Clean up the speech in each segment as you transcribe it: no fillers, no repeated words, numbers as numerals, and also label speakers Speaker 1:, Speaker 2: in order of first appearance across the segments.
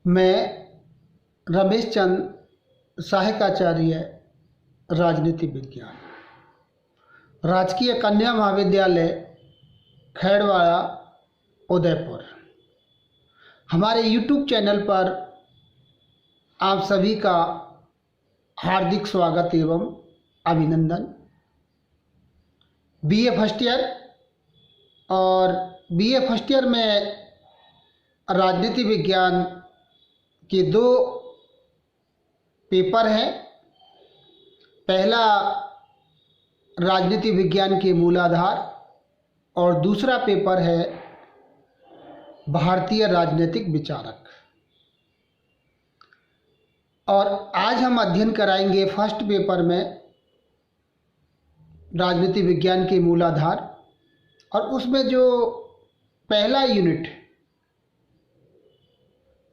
Speaker 1: मैं रमेश चंद सहायकाचार्य राजनीति विज्ञान, राजकीय कन्या महाविद्यालय खैड़वाड़ा उदयपुर, हमारे YouTube चैनल पर आप सभी का हार्दिक स्वागत एवं अभिनंदन। BA फर्स्ट ईयर और BA फर्स्ट ईयर में राजनीति विज्ञान के 2 पेपर हैं। पहला राजनीति विज्ञान के मूलाधार और दूसरा पेपर है भारतीय राजनीतिक विचारक। और आज हम अध्ययन कराएंगे फर्स्ट पेपर में राजनीति विज्ञान के मूलाधार, और उसमें जो पहला यूनिट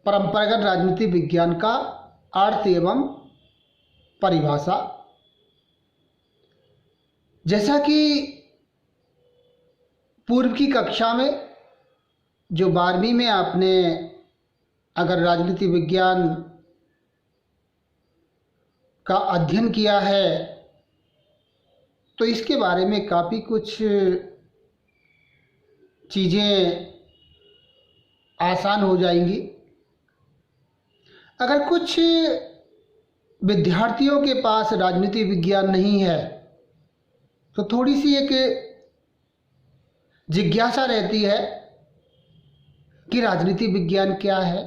Speaker 1: परंपरागत राजनीति विज्ञान का अर्थ एवं परिभाषा। जैसा कि पूर्व की कक्षा में जो 12वीं में आपने अगर राजनीति विज्ञान का अध्ययन किया है तो इसके बारे में काफ़ी कुछ चीज़ें आसान हो जाएंगी। अगर कुछ विद्यार्थियों के पास राजनीति विज्ञान नहीं है तो थोड़ी सी एक जिज्ञासा रहती है कि राजनीति विज्ञान क्या है,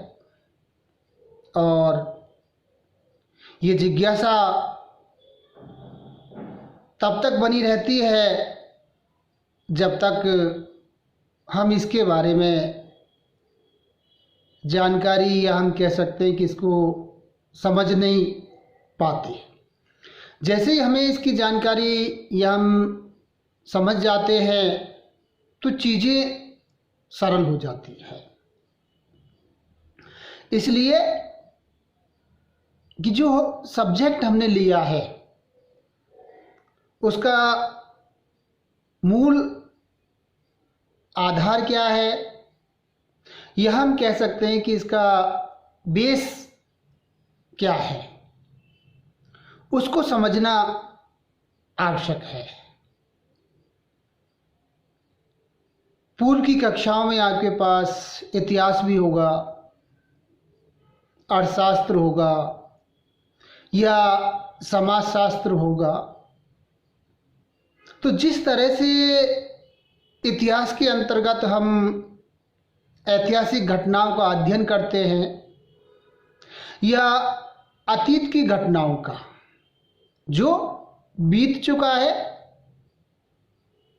Speaker 1: और ये जिज्ञासा तब तक बनी रहती है जब तक हम इसके बारे में जानकारी, या हम कह सकते हैं कि इसको समझ नहीं पाते। जैसे ही हमें इसकी जानकारी या हम समझ जाते हैं तो चीज़ें सरल हो जाती है। इसलिए कि जो सब्जेक्ट हमने लिया है उसका मूल आधार क्या है, यह हम कह सकते हैं कि इसका बेस क्या है, उसको समझना आवश्यक है। पूर्व की कक्षाओं में आपके पास इतिहास भी होगा, अर्थशास्त्र होगा या समाजशास्त्र होगा। तो जिस तरह से इतिहास के अंतर्गत हम ऐतिहासिक घटनाओं का अध्ययन करते हैं या अतीत की घटनाओं का जो बीत चुका है,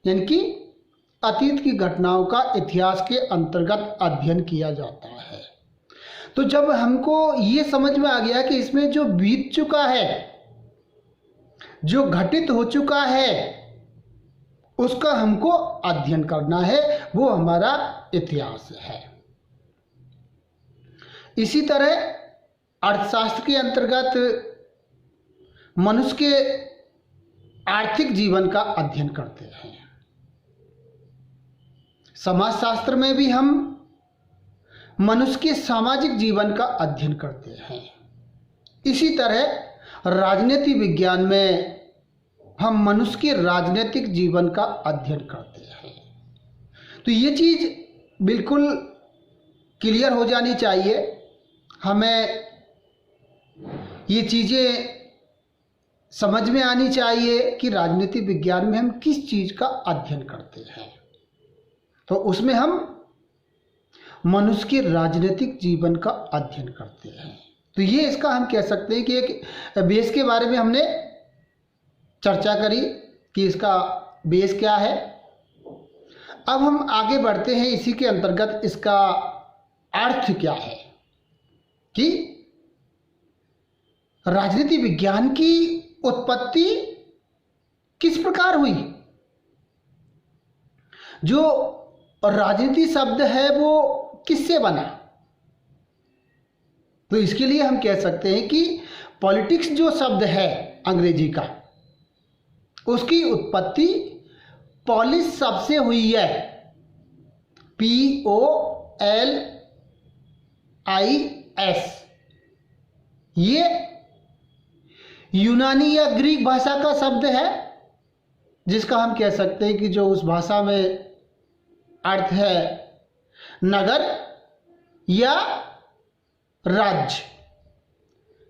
Speaker 1: यानी कि अतीत की घटनाओं का इतिहास के अंतर्गत अध्ययन किया जाता है। तो जब हमको ये समझ में आ गया कि इसमें जो बीत चुका है, जो घटित हो चुका है, उसका हमको अध्ययन करना है, वो हमारा इतिहास है। इसी तरह अर्थशास्त्र के अंतर्गत मनुष्य के आर्थिक जीवन का अध्ययन करते हैं। समाजशास्त्र में भी हम मनुष्य के सामाजिक जीवन का अध्ययन करते हैं। इसी तरह राजनीति विज्ञान में हम मनुष्य के राजनीतिक जीवन का अध्ययन करते हैं। तो ये चीज़ बिल्कुल क्लियर हो जानी चाहिए। हमें ये चीज़ें समझ में आनी चाहिए कि राजनीति विज्ञान में हम किस चीज़ का अध्ययन करते हैं। तो उसमें हम मनुष्य के राजनीतिक जीवन का अध्ययन करते हैं। तो ये इसका हम कह सकते हैं कि एक बेस के बारे में हमने चर्चा करी कि इसका बेस क्या है। अब हम आगे बढ़ते हैं, इसी के अंतर्गत इसका अर्थ क्या है कि राजनीति विज्ञान की उत्पत्ति किस प्रकार हुई। जो राजनीति शब्द है वो किससे बना। तो इसके लिए हम कह सकते हैं कि पॉलिटिक्स जो शब्द है अंग्रेजी का, उसकी उत्पत्ति पॉलिस शब्द से हुई है। POL IS, ये यूनानी या ग्रीक भाषा का शब्द है, जिसका हम कह सकते हैं कि जो उस भाषा में अर्थ है नगर या राज्य।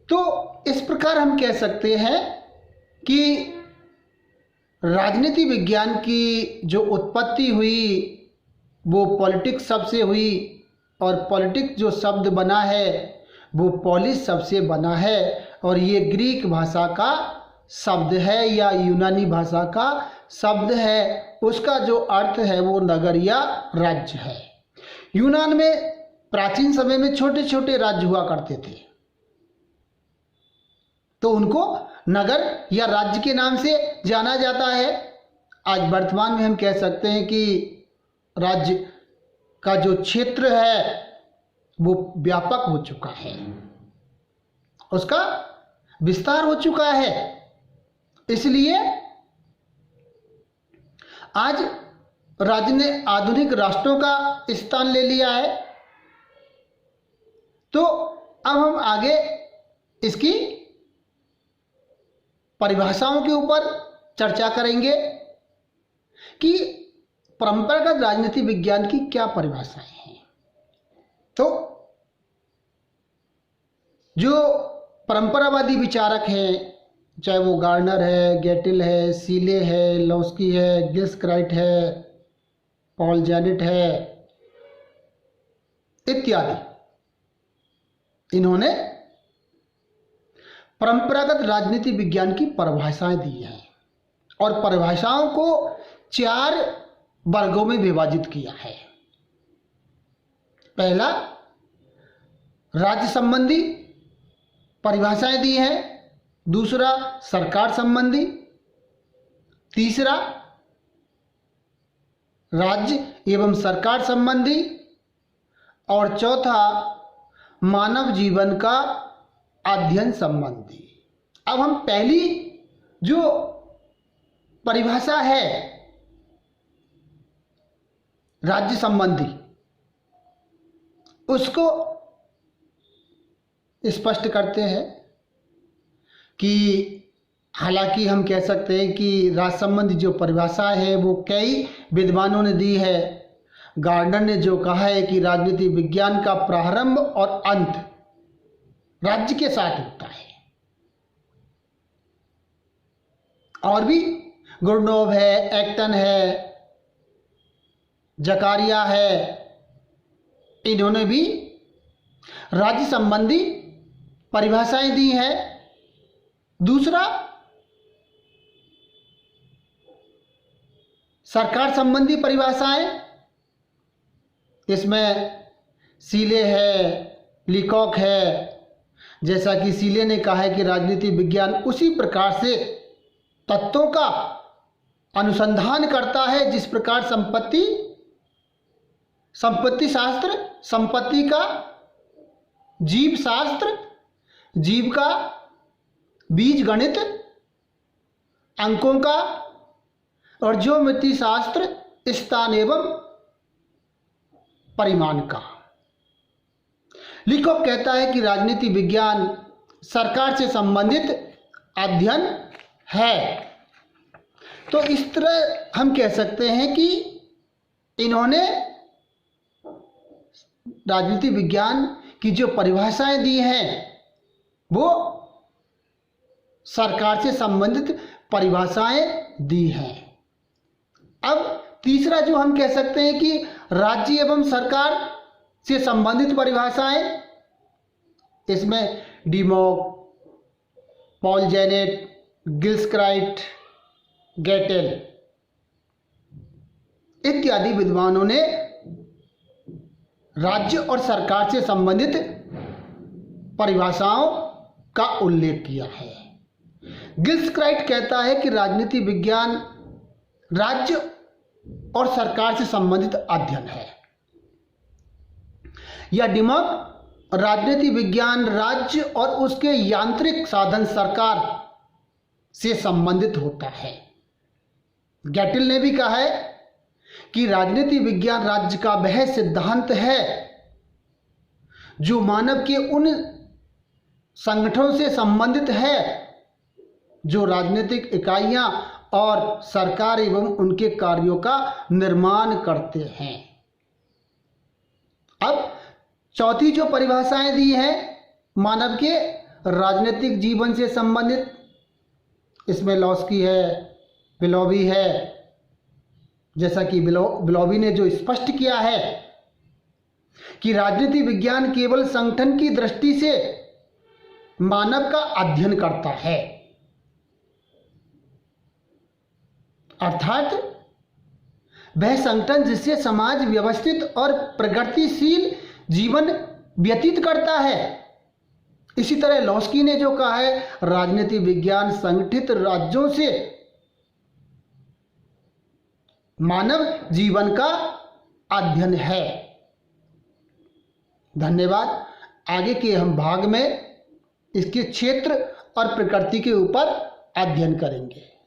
Speaker 1: तो इस प्रकार हम कह सकते हैं कि राजनीति विज्ञान की जो उत्पत्ति हुई वो पॉलिटिक्स शब्द से हुई, और पॉलिटिक्स जो शब्द बना है वो पॉलिस शब्द से बना है, और ये ग्रीक भाषा का शब्द है या यूनानी भाषा का शब्द है, उसका जो अर्थ है वो नगर या राज्य है। यूनान में प्राचीन समय में छोटे छोटे राज्य हुआ करते थे, तो उनको नगर या राज्य के नाम से जाना जाता है। आज वर्तमान में हम कह सकते हैं कि राज्य का जो क्षेत्र है वो व्यापक हो चुका है, उसका विस्तार हो चुका है। इसलिए आज राज्य ने आधुनिक राष्ट्रों का स्थान ले लिया है। तो अब हम आगे इसकी परिभाषाओं के ऊपर चर्चा करेंगे कि परंपरागत राजनीति विज्ञान की क्या परिभाषाएं हैं। तो जो परंपरावादी विचारक हैं, चाहे वो गार्नर है, गेटिल है, सीले है, लॉस्की है, गिल्सक्राइट है, पॉल जेनेट है इत्यादि, इन्होंने परंपरागत राजनीति विज्ञान की परिभाषाएं दी हैं, और परिभाषाओं को 4 वर्गों में विभाजित किया है। पहला, राज्य संबंधी परिभाषाएं दी हैं। दूसरा, सरकार संबंधी। तीसरा, राज्य एवं सरकार संबंधी। और चौथा, मानव जीवन का अध्ययन संबंधी। अब हम पहली जो परिभाषा है राज्य संबंधी, उसको स्पष्ट करते हैं कि हालांकि हम कह सकते हैं कि राज्य संबंधी जो परिभाषा है वो कई विद्वानों ने दी है। गार्डनर ने जो कहा है कि राजनीति विज्ञान का प्रारंभ और अंत राज्य के साथ होता है, और भी गुरनोव है, एक्टन है, जकारिया है, इन्होंने भी राज्य संबंधी परिभाषाएं दी हैं। दूसरा, सरकार संबंधी परिभाषाएं, इसमें सीले है, लीकॉक है। जैसा कि सीले ने कहा है कि राजनीति विज्ञान उसी प्रकार से तत्वों का अनुसंधान करता है जिस प्रकार संपत्ति शास्त्र, संपत्ति का, जीव शास्त्र, जीव का, बीज गणित, अंकों का, और ज्योमेट्री शास्त्र, स्थान एवं परिमाण का। लीकॉक कहता है कि राजनीति विज्ञान सरकार से संबंधित अध्ययन है। तो इस तरह हम कह सकते हैं कि इन्होंने राजनीति विज्ञान की जो परिभाषाएं दी हैं वो सरकार से संबंधित परिभाषाएं दी हैं। अब तीसरा जो हम कह सकते हैं कि राज्य एवं सरकार से संबंधित परिभाषाएं, इसमें डीमॉक, पॉल जेनेट, गिल्सक्राइट, गेटेल इत्यादि विद्वानों ने राज्य और सरकार से संबंधित परिभाषाओं का उल्लेख किया है। गिल्सक्राइट कहता है कि राजनीति विज्ञान राज्य और सरकार से संबंधित अध्ययन है। या डिमॉक, राजनीति विज्ञान राज्य और उसके यांत्रिक साधन सरकार से संबंधित होता है। गेटिल ने भी कहा है कि राजनीति विज्ञान राज्य का वह सिद्धांत है जो मानव के उन संगठनों से संबंधित है जो राजनीतिक इकाइयां और सरकार एवं उनके कार्यों का निर्माण करते हैं। अब चौथी जो परिभाषाएं दी हैं मानव के राजनीतिक जीवन से संबंधित, इसमें लॉस्की है, बिलोबी है, जैसा कि बिलोबी ने जो स्पष्ट किया है कि राजनीति विज्ञान केवल संगठन की दृष्टि से मानव का अध्ययन करता है, अर्थात वह संगठन जिससे समाज व्यवस्थित और प्रगतिशील जीवन व्यतीत करता है। इसी तरह लॉस्की ने जो कहा है, राजनीति विज्ञान संगठित राज्यों से मानव जीवन का अध्ययन है। धन्यवाद। आगे के हम भाग में इसके क्षेत्र और प्रकृति के ऊपर अध्ययन करेंगे।